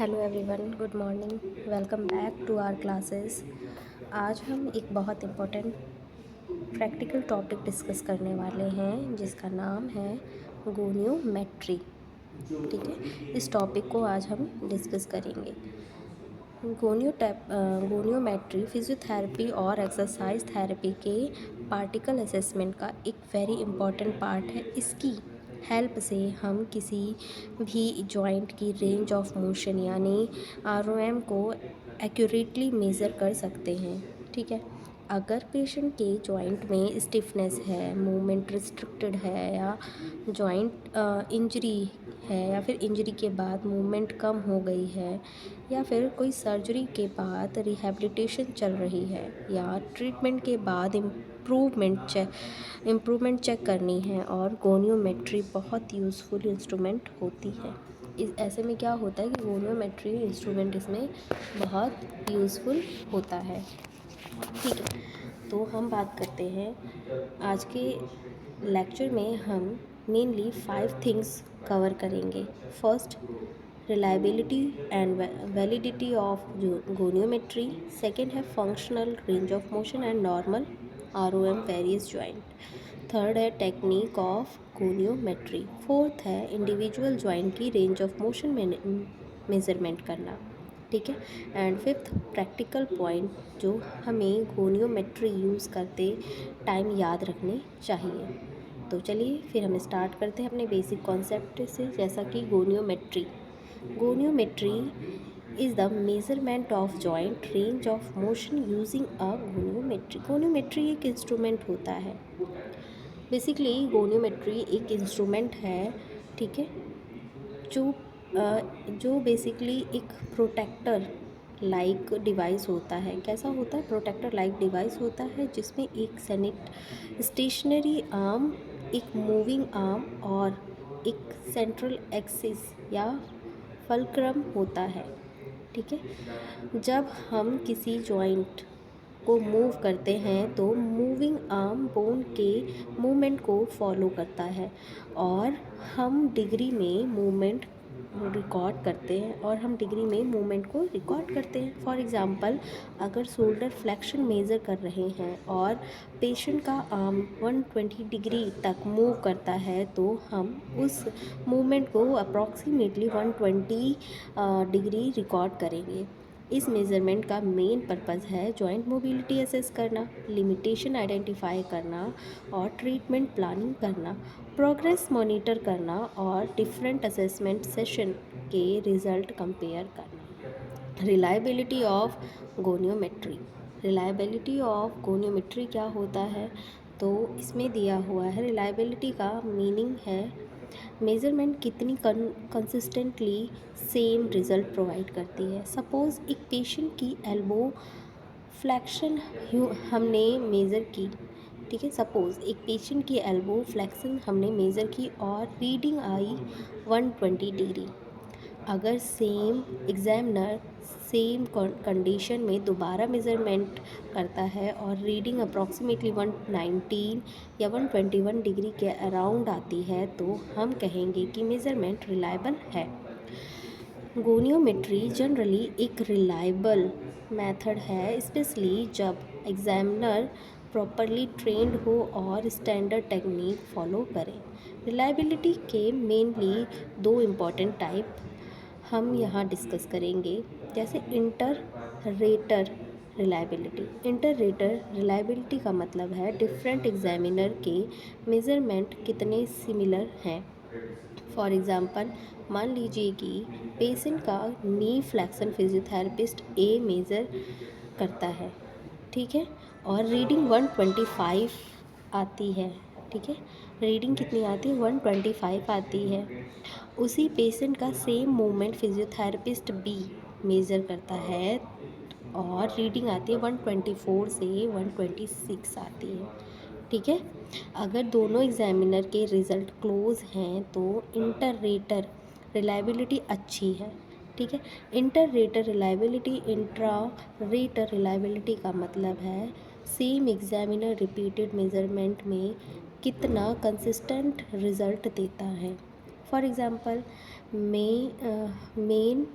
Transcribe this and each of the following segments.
Hello everyone, good morning. Welcome back to our classes. आज हम एक बहुत इम्पोर्टेंट प्रैक्टिकल टॉपिक डिस्कस करने वाले हैं जिसका नाम है गोनियोमेट्री। ठीक है, इस टॉपिक को आज हम डिस्कस करेंगे। गोनियोमेट्री फिजियोथेरेपी और एक्सरसाइज थेरेपी के पार्टिकल असेसमेंट का एक वेरी इम्पॉर्टेंट पार्ट है। इसकी हेल्प से हम किसी भी जॉइंट की रेंज ऑफ मोशन यानी आरओएम को एक्यूरेटली मेज़र कर सकते हैं। ठीक है, अगर पेशेंट के जॉइंट में स्टिफनेस है, मूवमेंट रिस्ट्रिक्टेड है या जॉइंट इंजरी है या फिर इंजरी के बाद मूवमेंट कम हो गई है या फिर कोई सर्जरी के बाद रिहैबिलिटेशन चल रही है या ट्रीटमेंट के बाद इम्प्रूवमेंट चेक करनी है, और गोनियोमेट्री बहुत यूज़फुल इंस्ट्रूमेंट होती है। इस ऐसे में क्या होता है कि गोनियोमेट्री इंस्ट्रूमेंट इसमें बहुत यूज़फुल होता है। ठीक है, तो हम बात करते हैं आज के लेक्चर में। हम मेनली 5 थिंग्स कवर करेंगे। First, reliability and validity of goniometry. Second है functional range of motion and normal ROM various joint. Third है टेक्निक ऑफ गोनियोमेट्री। फोर्थ है इंडिविजुअल जॉइंट की रेंज ऑफ मोशन मेजरमेंट करना। ठीक है, एंड फिफ्थ प्रैक्टिकल पॉइंट जो हमें गोनियोमेट्री use करते टाइम याद रखने चाहिए। तो चलिए फिर हम स्टार्ट करते हैं अपने बेसिक कॉन्सेप्ट से, जैसा कि गोनियोमेट्री is the measurement of joint range of motion using a goniometry। गोनियोमेट्री एक इंस्ट्रूमेंट होता है। बेसिकली गोनियोमेट्री एक इंस्ट्रूमेंट है, ठीक है, जो बेसिकली एक प्रोटेक्टर लाइक डिवाइस होता है। कैसा होता है? प्रोटेक्टर लाइक डिवाइस होता है जिसमें एक स्टेशनरी आर्म, एक मूविंग आर्म और एक सेंट्रल एक्सिस या फल्क्रम होता है। ठीक है, जब हम किसी जॉइंट को मूव करते हैं तो मूविंग आर्म बोन के मूवमेंट को फॉलो करता है और हम डिग्री में मूवमेंट को रिकॉर्ड करते हैं। फॉर एग्ज़ाम्पल, अगर शोल्डर फ्लेक्शन मेज़र कर रहे हैं और पेशेंट का आर्म 120 डिग्री तक मूव करता है तो हम उस मूवमेंट को अप्रॉक्सीमेटली 120 डिग्री रिकॉर्ड करेंगे। इस मेज़रमेंट का मेन पर्पज़ है जॉइंट मोबिलिटी असेस करना, लिमिटेशन आइडेंटिफाई करना और ट्रीटमेंट प्लानिंग करना, प्रोग्रेस मॉनिटर करना और डिफरेंट असेसमेंट सेशन के रिज़ल्ट कंपेयर करना। रिलायबिलिटी ऑफ गोनियोमेट्री क्या होता है? तो इसमें दिया हुआ है, रिलायबिलिटी का मीनिंग है मेज़रमेंट कितनी कंसिस्टेंटली सेम रिज़ल्ट प्रोवाइड करती है। सपोज़ एक पेशेंट की एल्बो फ्लैक्शन हमने मेज़र की। ठीक है, सपोज़ एक पेशेंट की एल्बो फ्लैक्शन हमने मेज़र की और रीडिंग आई 120 डिग्री। अगर सेम एग्जामिनर सेम कंडीशन में दोबारा मेज़रमेंट करता है और रीडिंग अप्रॉक्सीमेटली 119 या 121 डिग्री के अराउंड आती है तो हम कहेंगे कि मेज़रमेंट रिलायबल है। गोनियोमेट्री जनरली एक रिलायबल मेथड है, स्पेशली जब एग्जामिनर प्रॉपरली ट्रेंड हो और स्टैंडर्ड टेक्निक फॉलो करें। रिलायबिलिटी के मेनली 2 इम्पॉर्टेंट टाइप हम यहाँ डिस्कस करेंगे, जैसे इंटर रेटर रिलायबिलिटी का मतलब है डिफरेंट एग्जामिनर के मेज़रमेंट कितने सिमिलर हैं। फॉर एग्ज़ाम्पल, मान लीजिए कि पेशेंट का नी फ्लैक्शन फिजियोथेरेपिस्ट ए मेज़र करता है, ठीक है, और रीडिंग 125 आती है। ठीक है, रीडिंग कितनी आती है? 125 आती है। उसी पेशेंट का same movement physiotherapist be measure करता है और रीडिंग आती है 124 से 126 आती है। ठीक है, अगर दोनों एग्जामिनर के रिज़ल्ट क्लोज हैं तो इंटर रेटर रिलायबिलिटी अच्छी है। ठीक है, इंट्रा रेटर रिलायबिलिटी का मतलब है सेम एग्जामिनर रिपीटेड मेज़रमेंट में कितना कंसिस्टेंट रिज़ल्ट देता है। फॉर एग्ज़ाम्पल, मेन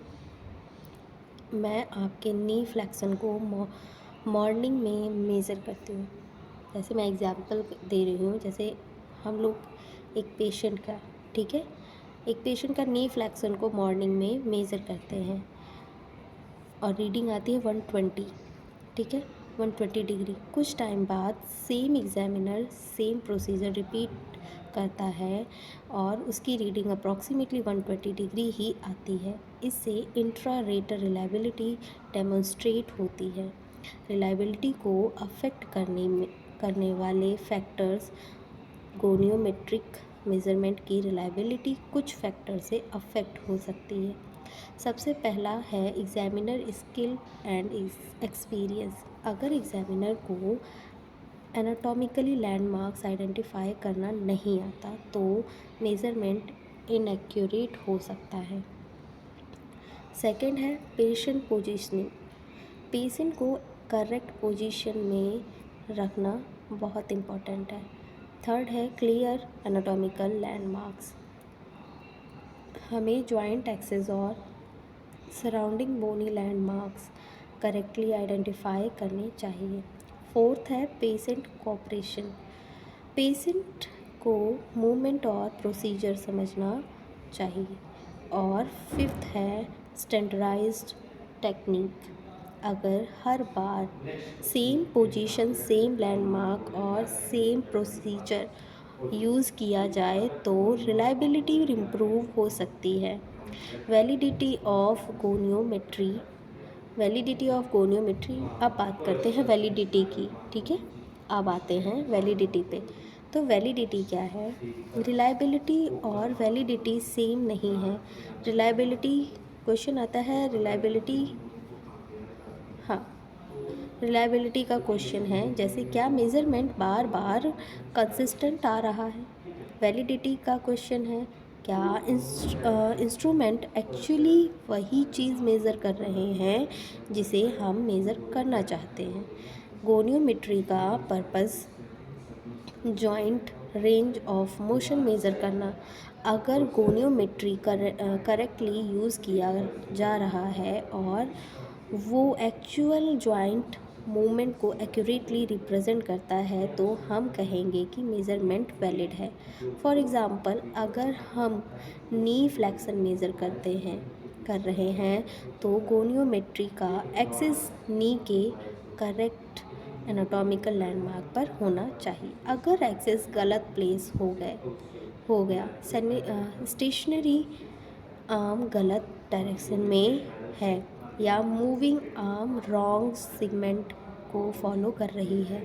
मैं आपके नी फ्लेक्शन को मॉर्निंग में मेज़र करती हूँ। जैसे मैं एग्जांपल दे रही हूँ, जैसे हम लोग एक पेशेंट का, ठीक है, एक पेशेंट का नी फ्लेक्शन को मॉर्निंग में मेज़र करते हैं और रीडिंग आती है 120, ठीक है, 120 डिग्री। कुछ टाइम बाद same examiner same procedure repeat करता है और उसकी रीडिंग अप्रॉक्सीमेटली 120 डिग्री ही आती है। इससे इंट्रा रेटर रिलायबिलिटी डेमोन्स्ट्रेट होती है। रिलायबिलिटी को अफेक्ट करने वाले फैक्टर्स, गोनियोमेट्रिक मेज़रमेंट की रिलायबिलिटी कुछ फैक्टर से अफेक्ट हो सकती है। सबसे पहला है एग्जामिनर स्किल एंड एक्सपीरियंस। अगर एग्जामिनर को एनाटॉमिकली लैंडमार्क्स आइडेंटिफाई करना नहीं आता तो मेज़रमेंट इनएक्यूरेट हो सकता है। सेकंड है पेशेंट पोजीशनिंग। पेशेंट को करेक्ट पोजीशन में रखना बहुत इम्पॉर्टेंट है। थर्ड है क्लियर एनाटॉमिकल लैंडमार्क्स। हमें जॉइंट एक्सेस और surrounding bony landmarks correctly identify करने चाहिए। फोर्थ है पेशेंट कोऑपरेशन। पेशेंट को मूवमेंट और प्रोसीजर समझना चाहिए। और फिफ्थ है स्टैंडर्डाइज्ड टेक्निक। अगर हर बार सेम पोजीशन, सेम लैंडमार्क और सेम प्रोसीजर यूज़ किया जाए तो रिलायबिलिटी इम्प्रूव हो सकती है। Validity of goniometry. Validity of गोनियोमेट्री, अब बात करते हैं वैलिडिटी की, ठीक है। अब आते हैं वैलिडिटी पे। तो वैलिडिटी क्या है? रिलायबिलिटी और वैलिडिटी सेम नहीं है। रिलायबिलिटी, क्वेश्चन आता है रिलायबिलिटी, हाँ, रिलायबिलिटी का क्वेश्चन है जैसे क्या मेज़रमेंट बार बार कंसिस्टेंट आ रहा है। वैलिडिटी का क्वेश्चन है क्या इंस्ट्रूमेंट एक्चुअली वही चीज़ मेज़र कर रहे हैं जिसे हम मेज़र करना चाहते हैं। गोनियोमेट्री का purpose joint range of motion measure करना। अगर गोनियोमेट्री करेक्टली यूज़ किया जा रहा है और वो एक्चुअल जॉइंट मूवमेंट को एक्यूरेटली रिप्रेजेंट करता है तो हम कहेंगे कि मेज़रमेंट वैलिड है। फॉर एग्ज़ाम्पल, अगर हम नी फ्लेक्शन मेज़र कर रहे हैं तो गोनियोमेट्री का एक्सिस नी के करेक्ट एनाटॉमिकल लैंडमार्क पर होना चाहिए। अगर एक्सिस गलत प्लेस हो गया, स्टेशनरी आर्म गलत डायरेक्शन में है या मूविंग आर्म रॉन्ग सेगमेंट को फॉलो कर रही है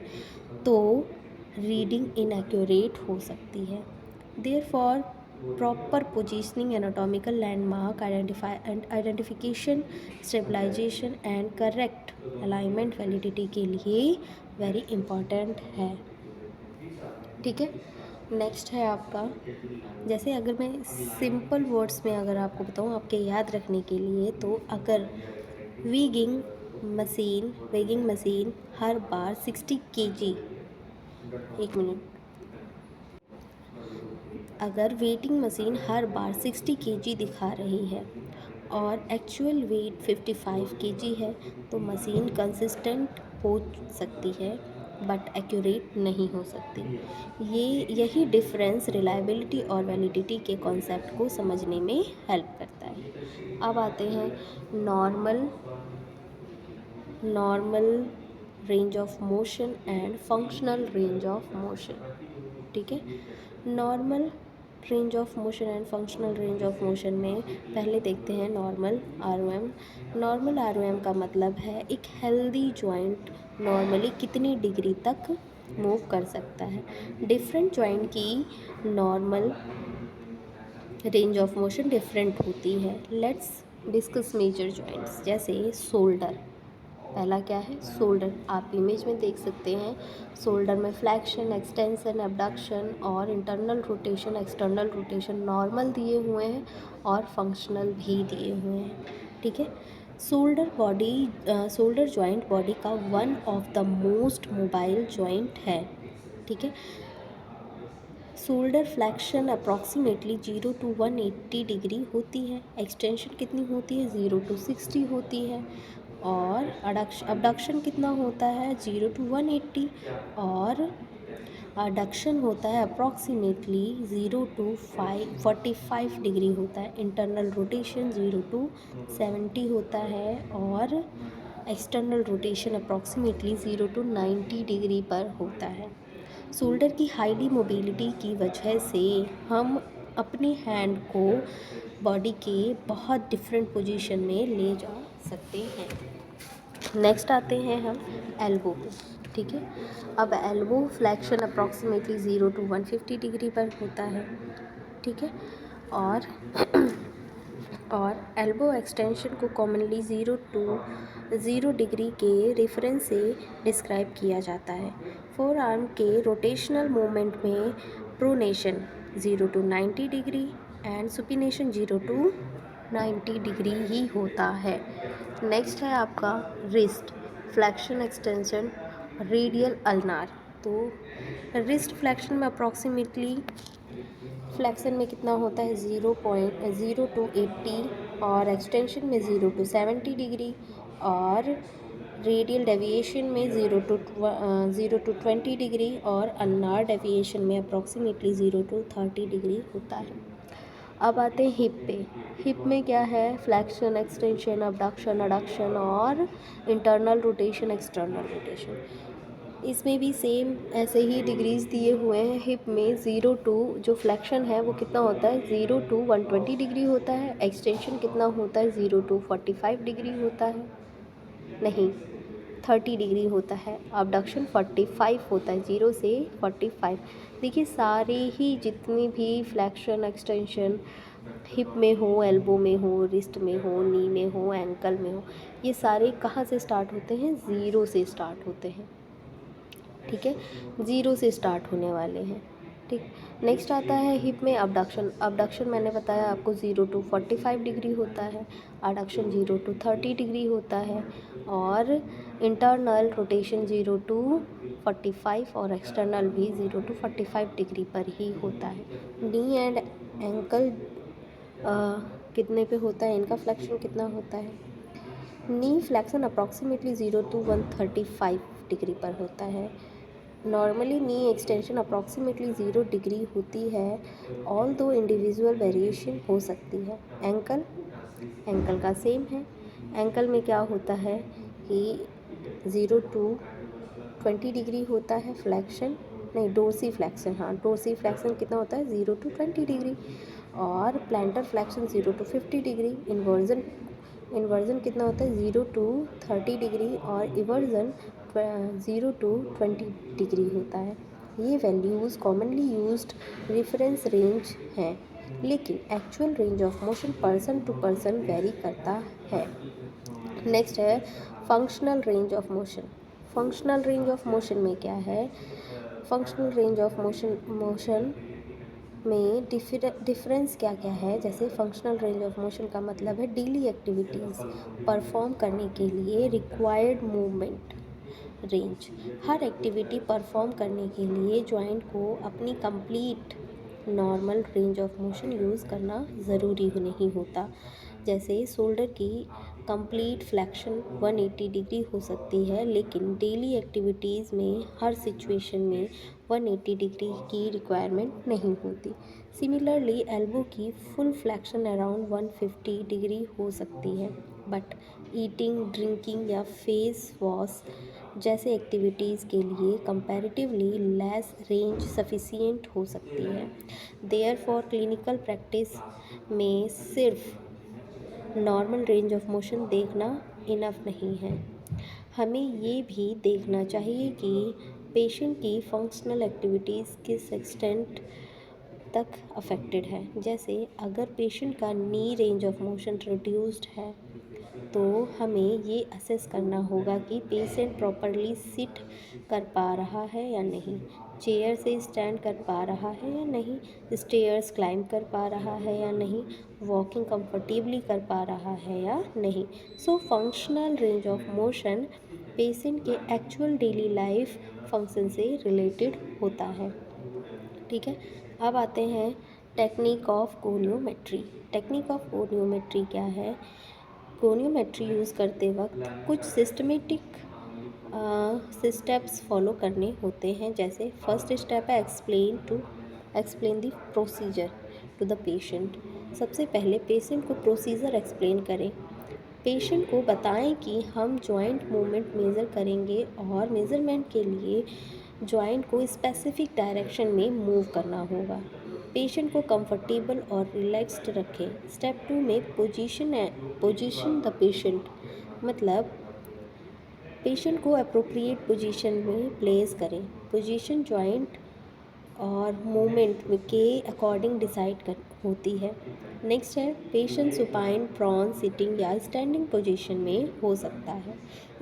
तो रीडिंग इनएक्यूरेट हो सकती है। Therefore proper positioning, anatomical landmark identification, stabilization and correct alignment validity के लिए वेरी इम्पॉर्टेंट है, ठीक है। नेक्स्ट है आपका, जैसे अगर मैं सिंपल वर्ड्स में अगर आपको बताऊँ आपके याद रखने के लिए, तो अगर वेगिंग मशीन हर बार 60 kg, एक मिनट, अगर वेटिंग मशीन हर बार 60 kg दिखा रही है और एक्चुअल वेट 55 kg है तो मशीन कंसिस्टेंट हो सकती है बट एक्यूरेट नहीं हो सकती। यही डिफरेंस रिलायबिलिटी और वैलिडिटी के कॉन्सेप्ट को समझने में हेल्प करता है। अब आते हैं normal range of motion and functional range of motion, ठीक है। Normal range of motion and functional range of motion में पहले देखते हैं नॉर्मल आरओएम। नॉर्मल आरओएम का मतलब है एक हेल्दी जॉइंट नॉर्मली कितनी डिग्री तक मूव कर सकता है। डिफरेंट जॉइंट की normal range of motion different होती है। लेट्स डिस्कस मेजर जॉइंट्स, जैसे शोल्डर। पहला क्या है? शोल्डर। आप इमेज में देख सकते हैं, शोल्डर में फ्लैक्शन, एक्सटेंशन, एबडक्शन और internal rotation, external rotation normal दिए हुए हैं और फंक्शनल भी दिए हुए हैं, ठीक है। शोल्डर जॉइंट बॉडी का one of the most mobile joint है, ठीक है। Shoulder flexion approximately 0 to 180 degree होती है। एक्सटेंशन कितनी होती है? 0 to 60 होती है। और अबडक्शन कितना होता है? 0 to 180। और अडक्शन होता है अप्रॉक्सीमेटली 0 to 45 डिग्री होता है। इंटरनल रोटेशन 0 to 70 होता है और external rotation approximately 0 to 90 degree पर होता है। शोल्डर की हाईली मोबिलिटी की वजह से हम अपने हैंड को बॉडी के बहुत डिफरेंट पोजीशन में ले जा सकते हैं। नेक्स्ट आते हैं हम एल्बो पे, ठीक है। अब elbow flexion approximately 0 to 150 degree पर होता है, ठीक है। और एल्बो एक्सटेंशन को कॉमनली 0 to 0 डिग्री के रेफरेंस से डिस्क्राइब किया जाता है। फोर आर्म के रोटेशनल मूवमेंट में pronation 0 to 90 degree and supination 0 to 90 degree ही होता है। नेक्स्ट है आपका wrist flexion extension radial ulnar. तो रिस्ट फ्लैक्शन में अप्रॉक्सीमेटली फ्लैक्शन में कितना होता है? 0 to 80 और एक्सटेंशन में 0 to 70 डिग्री और रेडियल डेविएशन में 0 to 20 डिग्री और अल्नार डेविएशन में अप्रॉक्सीमेटली 0 to 30 डिग्री होता है। अब आते हैं हिप पे। हिप में क्या है? फ्लैक्शन एक्सटेंशन अबडक्शन अडक्शन और इंटरनल रोटेशन एक्सटर्नल रोटेशन। इसमें भी सेम ऐसे ही डिग्रीज दिए हुए हैं। हिप में 0 to जो फ्लैक्शन है वो कितना होता है? 0 to 120 डिग्री होता है। एक्सटेंशन कितना होता है? 0 to 45 डिग्री होता है, नहीं 30 डिग्री होता है। अबडक्शन 45 होता है, 0 से 45। देखिए सारे ही जितनी भी फ्लैक्शन एक्सटेंशन हिप में हो, एल्बो में हो, रिस्ट में हो, नी में हो, एंकल में हो, ये सारे कहाँ से स्टार्ट होते हैं? 0 से स्टार्ट होते हैं, ठीक है। 0 से स्टार्ट होने वाले हैं, ठीक। नेक्स्ट आता है हिप में अबडक्शन। अबडक्शन मैंने बताया आपको 0 to 45 डिग्री होता है। अडक्शन 0 to 30 डिग्री होता है और इंटरनल रोटेशन 0 to 45 और एक्सटर्नल भी 0 to 45 डिग्री पर ही होता है। नी एंड एंकल कितने पे होता है? इनका फ्लैक्शन कितना होता है? नी फ्लैक्शन अप्रॉक्सीमेटली 0 to 135 डिग्री पर होता है। नॉर्मली नी एक्सटेंशन अप्रॉक्सीमेटली 0 डिग्री होती है, ऑल दो इंडिविजुअल वेरिएशन हो सकती है। एंकल का सेम है। एंकल में क्या होता है कि 0 to 20 डिग्री होता है फ्लैक्शन, नहीं डोर्सी फ्लैक्शन, हाँ डोर्सी फ्लैक्शन कितना होता है? 0 to 20 डिग्री। और plantar flexion 0 to 50 degree. Inversion कितना होता है? 0 to 30 डिग्री और इवर्जन 0 to 20 डिग्री होता है। ये values commonly used reference range हैं, लेकिन actual range of motion person to person vary करता है। नेक्स्ट है functional range of motion. Functional range of motion में क्या है? फंक्शनल रेंज ऑफ मोशन में डिफरेंस क्या क्या है? जैसे फंक्शनल रेंज ऑफ मोशन का मतलब है डेली एक्टिविटीज़ परफॉर्म करने के लिए रिक्वायर्ड मूवमेंट रेंज। हर एक्टिविटी परफॉर्म करने के लिए जॉइंट को अपनी complete normal range of motion use करना ज़रूरी नहीं होता। जैसे शोल्डर की कंप्लीट फ्लैक्शन 180 डिग्री हो सकती है, लेकिन डेली एक्टिविटीज़ में हर सिचुएशन में 180 डिग्री की रिक्वायरमेंट नहीं होती। सिमिलरली एल्बो की फुल फ्लैक्शन अराउंड 150 डिग्री हो सकती है, बट ईटिंग, ड्रिंकिंग या फेस वॉश जैसे एक्टिविटीज़ के लिए कंपैरेटिवली लेस रेंज सफिशिएंट हो सकती है। देयरफॉर क्लिनिकल प्रैक्टिस में सिर्फ नॉर्मल रेंज ऑफ मोशन देखना इनफ नहीं है, हमें ये भी देखना चाहिए कि पेशेंट की फंक्शनल एक्टिविटीज़ किस एक्सटेंट तक अफेक्टेड है। जैसे अगर पेशेंट का नी रेंज ऑफ मोशन रिड्यूस्ड है तो हमें ये असेस करना होगा कि पेशेंट प्रॉपरली सिट कर पा रहा है या नहीं, चेयर से स्टैंड कर पा रहा है या नहीं, स्टेयर्स क्लाइंब कर पा रहा है या नहीं, वॉकिंग कंफर्टेबली कर पा रहा है या नहीं। So functional range of motion patient के एक्चुअल डेली लाइफ फंक्शन से रिलेटेड होता है, ठीक है। अब आते हैं टेक्निक ऑफ गोनियोमेट्री। टेक्निक ऑफ गोनियोमेट्री क्या है? गोनियोमेट्री यूज़ करते वक्त कुछ सिस्टमेटिक स्टेप्स फॉलो करने होते हैं। जैसे फर्स्ट स्टेप है explain the procedure to the patient. सबसे पहले पेशेंट को प्रोसीजर एक्सप्लेन करें। पेशेंट को बताएं कि हम जॉइंट मूवमेंट मेज़र करेंगे और मेज़रमेंट के लिए जॉइंट को स्पेसिफिक डायरेक्शन में मूव करना होगा। पेशेंट को कंफर्टेबल और रिलैक्स्ड रखें। स्टेप 2 में पोजीशन द पेशेंट, मतलब पेशेंट को अप्रोप्रिएट पोजीशन में प्लेस करें। पोजीशन जॉइंट और मूवमेंट के अकॉर्डिंग डिसाइड कर होती है। नेक्स्ट है पेशेंट सुपाइन, प्रॉन, सिटिंग या स्टैंडिंग पोजीशन में हो सकता है।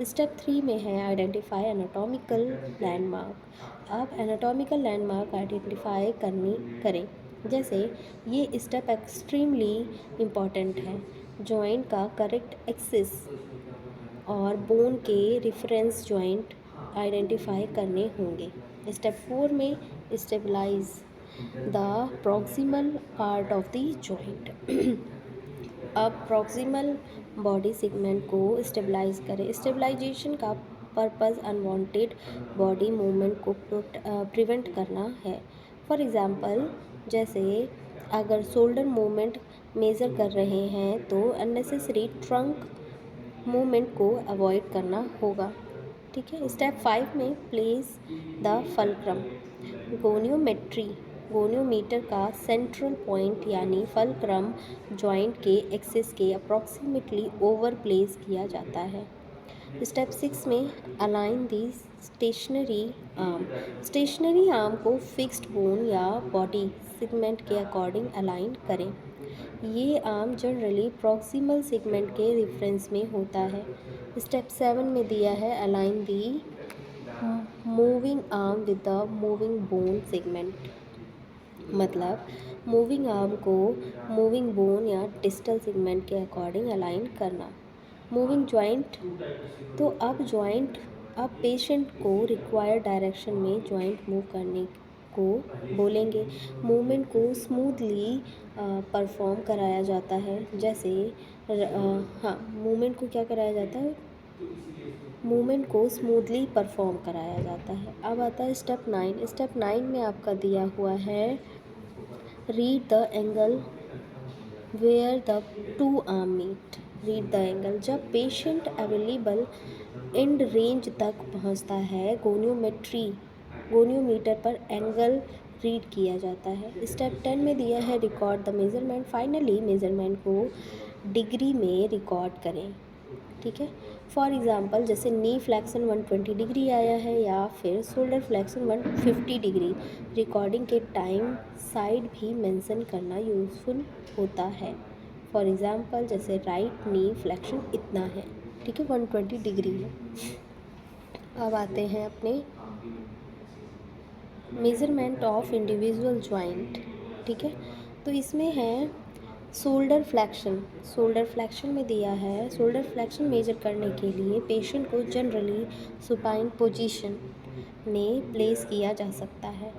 स्टेप 3 में है आइडेंटिफाई एनाटॉमिकल लैंडमार्क। आप एनाटॉमिकल लैंडमार्क आइडेंटिफाई करें। जैसे ये स्टेप एक्सट्रीमली इम्पॉर्टेंट है। जॉइंट का करेक्ट एक्सिस और बोन के रेफरेंस जॉइंट आइडेंटिफाई करने होंगे। स्टेप 4 में stabilize the proximal part of the joint. अब प्रॉक्सिमल बॉडी सेगमेंट को स्टेबलाइज करें। स्टेबलाइजेशन का पर्पस अनवांटेड बॉडी मूवमेंट को प्रिवेंट करना है। फॉर एग्जांपल, जैसे अगर शोल्डर मूवमेंट मेज़र कर रहे हैं तो अननेसेसरी ट्रंक मूवमेंट को अवॉइड करना होगा। ठीक है। स्टेप 5 में प्लेस द फल्क्रम। गोनियोमीटर का सेंट्रल पॉइंट यानी फल्क्रम जॉइंट के एक्सिस के अप्रॉक्सीमेटली ओवर प्लेस किया जाता है। स्टेप 6 में अलाइन दी स्टेशनरी आर्म। स्टेशनरी आर्म को फिक्स्ड बोन या बॉडी सेगमेंट के अकॉर्डिंग अलाइन करें। ये आर्म जनरली प्रॉक्सिमल सेगमेंट के रेफरेंस में होता है। स्टेप 7 में दिया है align the moving arm with the moving bone segment, मतलब मूविंग आर्म को मूविंग बोन या डिस्टल सेगमेंट के अकॉर्डिंग अलाइन करना। मूविंग जॉइंट, तो अब पेशेंट को रिक्वायर्ड डायरेक्शन में जॉइंट मूव करने को बोलेंगे। मूवमेंट को स्मूथली परफॉर्म कराया जाता है। जैसे मूवमेंट को क्या कराया जाता है? मूवमेंट को स्मूथली परफॉर्म कराया जाता है। अब आता है स्टेप 9। स्टेप 9 में आपका दिया हुआ है read the angle where the two arm meet. Read the angle, जब पेशेंट अवेलेबल एंड रेंज तक पहुंचता है गोनियोमीटर पर एंगल रीड किया जाता है। स्टेप 10 में दिया है record the measurement. Finally measurement को डिग्री में रिकॉर्ड करें। ठीक है। फॉर एग्जांपल, जैसे नी फ्लेक्शन 120 डिग्री आया है या फिर शोल्डर फ्लेक्शन 150 डिग्री। रिकॉर्डिंग के टाइम साइड भी मेंशन करना यूज़फुल होता है। फॉर एग्जांपल, जैसे राइट नी फ्लेक्शन इतना है, ठीक है, 120 डिग्री है। अब आते हैं अपने मेज़रमेंट ऑफ इंडिविजुअल जॉइंट। ठीक है, तो इसमें है शोल्डर फ्लैक्शन में दिया है शोल्डर फ्लैक्शन मेजर करने के लिए पेशेंट को जनरली सुपाइन पोजीशन में प्लेस किया जा सकता है।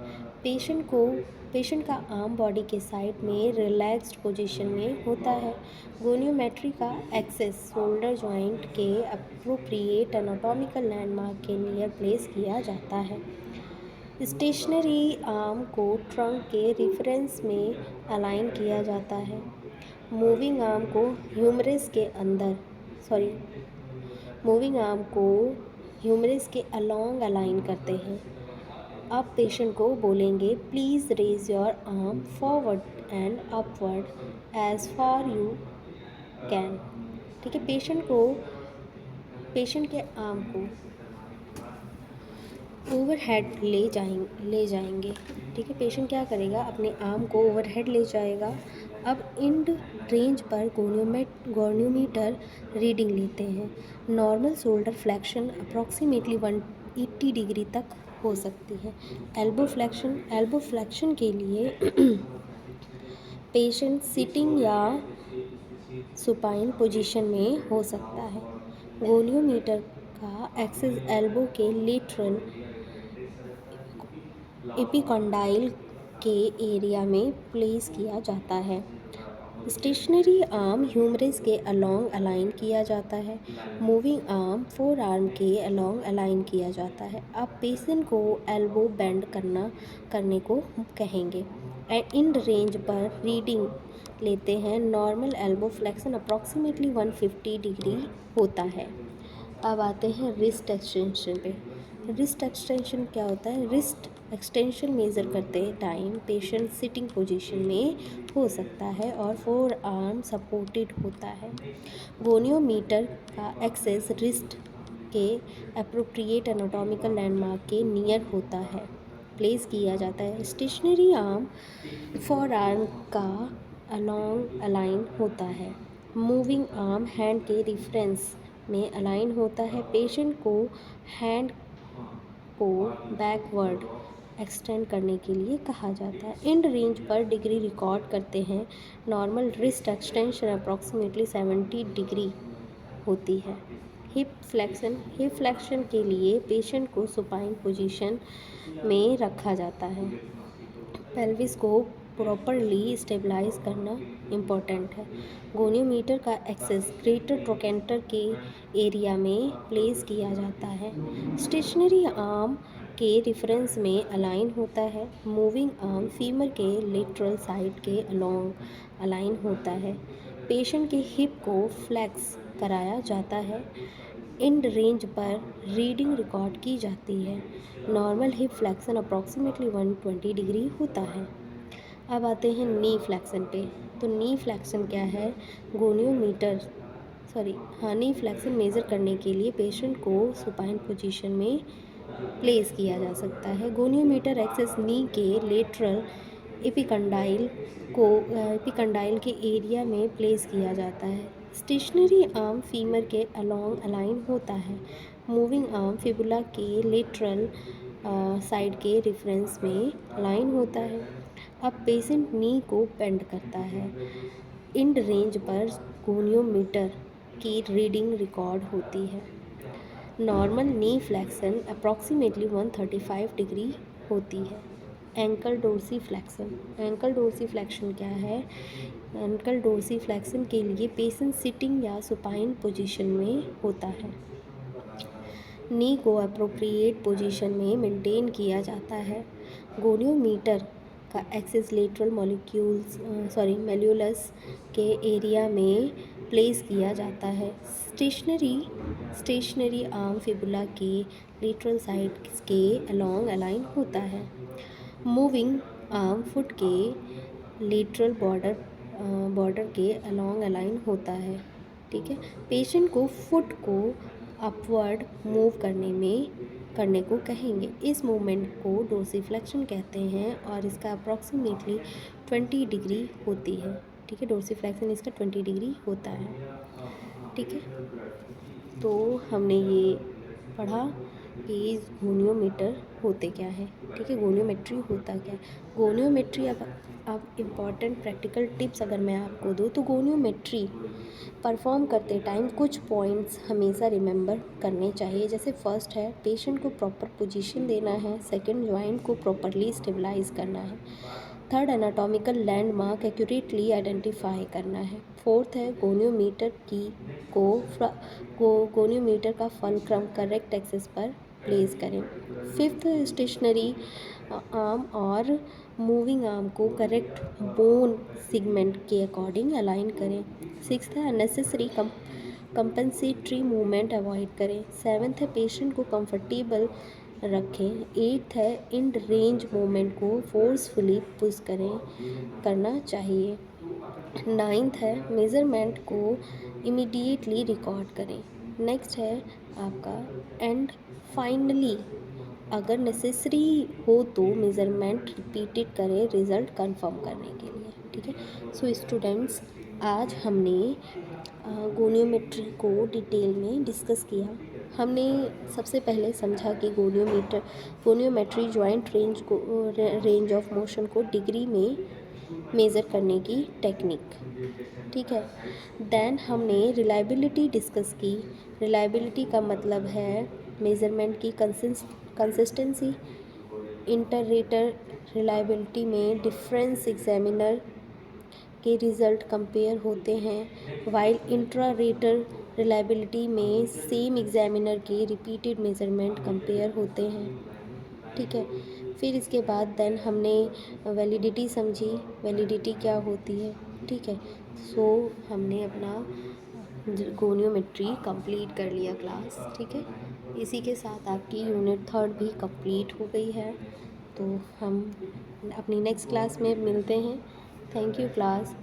पेशेंट का आर्म बॉडी के साइड में रिलैक्स्ड पोजीशन में होता है। गोनियोमेट्री का एक्सेस शोल्डर जॉइंट के अप्रोप्रिएट एनाटॉमिकल लैंडमार्क के नियर प्लेस किया जाता है। स्टेशनरी आर्म को ट्रंक के रेफरेंस में अलाइन किया जाता है। मूविंग आर्म को ह्यूमरस के अलोंग अलाइन करते हैं। अब पेशेंट को बोलेंगे please raise your arm forward and upward as far you can. ठीक है, पेशेंट के आर्म को ओवरहेड ले जाएंगे। ठीक है, पेशेंट क्या करेगा? अपने आर्म को ओवरहेड ले जाएगा। अब इंड रेंज पर गोनियोमीटर रीडिंग लेते हैं। Normal shoulder flexion approximately 180 degree तक हो सकती है। एल्बो फ्लैक्शन के लिए पेशेंट सिटिंग या सुपाइन पोजीशन में हो सकता है। गोनियोमीटर का एक्सिस एल्बो के लेटरल एपिकॉन्डाइल के एरिया में प्लेस किया जाता है। स्टेशनरी आर्म ह्यूमरस के अलोंग अलाइन किया जाता है। मूविंग आर्म फोर आर्म के अलोंग अलाइन किया जाता है। अब पेशेंट को एल्बो बेंड करने को कहेंगे। इन रेंज पर रीडिंग लेते हैं। Normal elbow flexion approximately 150 degree होता है। अब आते हैं रिस्ट एक्सटेंशन पे। रिस्ट एक्सटेंशन क्या होता है? रिस्ट एक्सटेंशन मेज़र करते टाइम पेशेंट सिटिंग पोजीशन में हो सकता है और फोर आर्म सपोर्टेड होता है। गोनियोमीटर का एक्सेस रिस्ट के अप्रोप्रिएट एनाटॉमिकल लैंडमार्क के नियर होता है, प्लेस किया जाता है। स्टेशनरी आर्म फोर आर्म का अलोंग अलाइन होता है। मूविंग आर्म हैंड के रेफरेंस में अलाइन होता है। पेशेंट को हैंड को बैकवर्ड एक्सटेंड करने के लिए कहा जाता है। इंड रेंज पर डिग्री रिकॉर्ड करते हैं। Normal wrist extension approximately 70 degree होती है। हिप फ्लेक्शन के लिए पेशेंट को सुपाइन पोजीशन में रखा जाता है। पेल्विस को प्रॉपरली स्टेबलाइज करना इम्पॉर्टेंट है। गोनियोमीटर का एक्सेस ग्रेटर ट्रोकेंटर के एरिया में प्लेस किया जाता है। स्टेशनरी आर्म के रेफरेंस में अलाइन होता है। मूविंग आर्म फीमर के लेटरल साइड के अलोंग अलाइन होता है। पेशेंट के हिप को फ्लेक्स कराया जाता है। इंड रेंज पर रीडिंग रिकॉर्ड की जाती है। Normal hip flexion approximately 120 degree होता है। अब आते हैं नी फ्लेक्शन पे। तो नी फ्लेक्शन क्या है? नी फ्लेक्शन मेज़र करने के लिए पेशेंट को सुपाइन पोजीशन में प्लेस किया जा सकता है। गोनियोमीटर एक्सेस नी के लेटरल एपिकंडाइल के एरिया में प्लेस किया जाता है। स्टेशनरी आर्म फीमर के अलोंग अलाइन होता है। मूविंग आर्म फिबुला के लेटरल साइड के रेफरेंस में अलाइन होता है। अब पेशेंट नी को बेंड करता है। इंड रेंज पर गोनियोमीटर की रीडिंग रिकॉर्ड होती है। नॉर्मल नी फ्लेक्शन अप्रॉक्सीमेटली 135 डिग्री होती है। एंकल डोर्सी फ्लेक्शन क्या है? एंकल डोर्सी फ्लेक्शन के लिए पेशेंट सिटिंग या सुपाइन पोजीशन में होता है। नी को अप्रोप्रिएट पोजीशन में मेंटेन किया जाता है। गोनियोमीटर का एक्सेस लेटरल मेल्यूलस के एरिया में प्लेस किया जाता है। स्टेशनरी आर्म फिबुला के लेटरल साइड के अलोंग अलाइन होता है। मूविंग आर्म फुट के लेटरल बॉर्डर के अलोंग अलाइन होता है। ठीक है। पेशेंट को फुट को अपवर्ड मूव करने को कहेंगे। इस मूवमेंट को डोर्सीफ्लेक्शन कहते हैं और इसका अप्रॉक्सीमेटली 20 डिग्री होती है। ठीक है। डोर्सीफ्लेक्शन इसका 20 डिग्री होता है। ठीक है। तो हमने ये पढ़ा कि गोनियोमीटर होते क्या है। ठीक है। गोनियोमेट्री होता क्या है? गोनियोमेट्री अब इम्पॉर्टेंट प्रैक्टिकल टिप्स अगर मैं आपको दूँ तो गोनियोमेट्री परफॉर्म करते टाइम कुछ पॉइंट्स हमेशा रिमेंबर करने चाहिए। जैसे फर्स्ट है पेशेंट को प्रॉपर पोजीशन देना है। सेकंड जॉइंट को प्रॉपरली स्टेबलाइज करना है। Third anatomical landmark accurately identify करना है। फोर्थ है गोनियोमीटर का फलक्रम करेक्ट एक्सेस पर प्लेस करें। फिफ्थ स्टेशनरी आर्म और मूविंग आर्म को करेक्ट बोन सिगमेंट के अकॉर्डिंग अलाइन करें। सिक्स्थ है अननेसेसरी कंपनसेटरी मूवमेंट अवॉइड करें। सेवन्थ है पेशेंट को कंफर्टेबल रखें। एट्थ है इंड रेंज मूवमेंट को फोर्सफुली पुश करना चाहिए। नाइन्थ है मेज़रमेंट को इमीडिएटली रिकॉर्ड करें। नेक्स्ट है आपका एंड फाइनली अगर नेसेसरी हो तो मेज़रमेंट रिपीटेड करें रिज़ल्ट कंफर्म करने के लिए। ठीक है। सो स्टूडेंट्स, आज हमने गोनियोमेट्री को डिटेल में डिस्कस किया। हमने सबसे पहले समझा कि गोनियोमेट्री जॉइंट रेंज ऑफ मोशन को डिग्री में मेज़र करने की टेक्निक। ठीक है। देन हमने रिलायबिलिटी डिस्कस की। रिलायबिलिटी का मतलब है मेज़रमेंट की कंसिस्टेंसी, रिलायबिलिटी में डिफरेंस एग्जामिनर के रिज़ल्ट कंपेयर होते हैं, वाइल इंट्रा रेटर रिलायबिलिटी में सेम एग्जामिनर के रिपीटेड मेजरमेंट कंपेयर होते हैं। ठीक है, फिर इसके बाद देन हमने वैलिडिटी समझी, वैलिडिटी क्या होती है। ठीक है, सो हमने अपना गोनियोमेट्री कंप्लीट कर लिया क्लास। ठीक है, इसी के साथ आपकी यूनिट 3 भी कंप्लीट हो गई है। तो हम अपनी नेक्स्ट क्लास में मिलते हैं। Thank you class.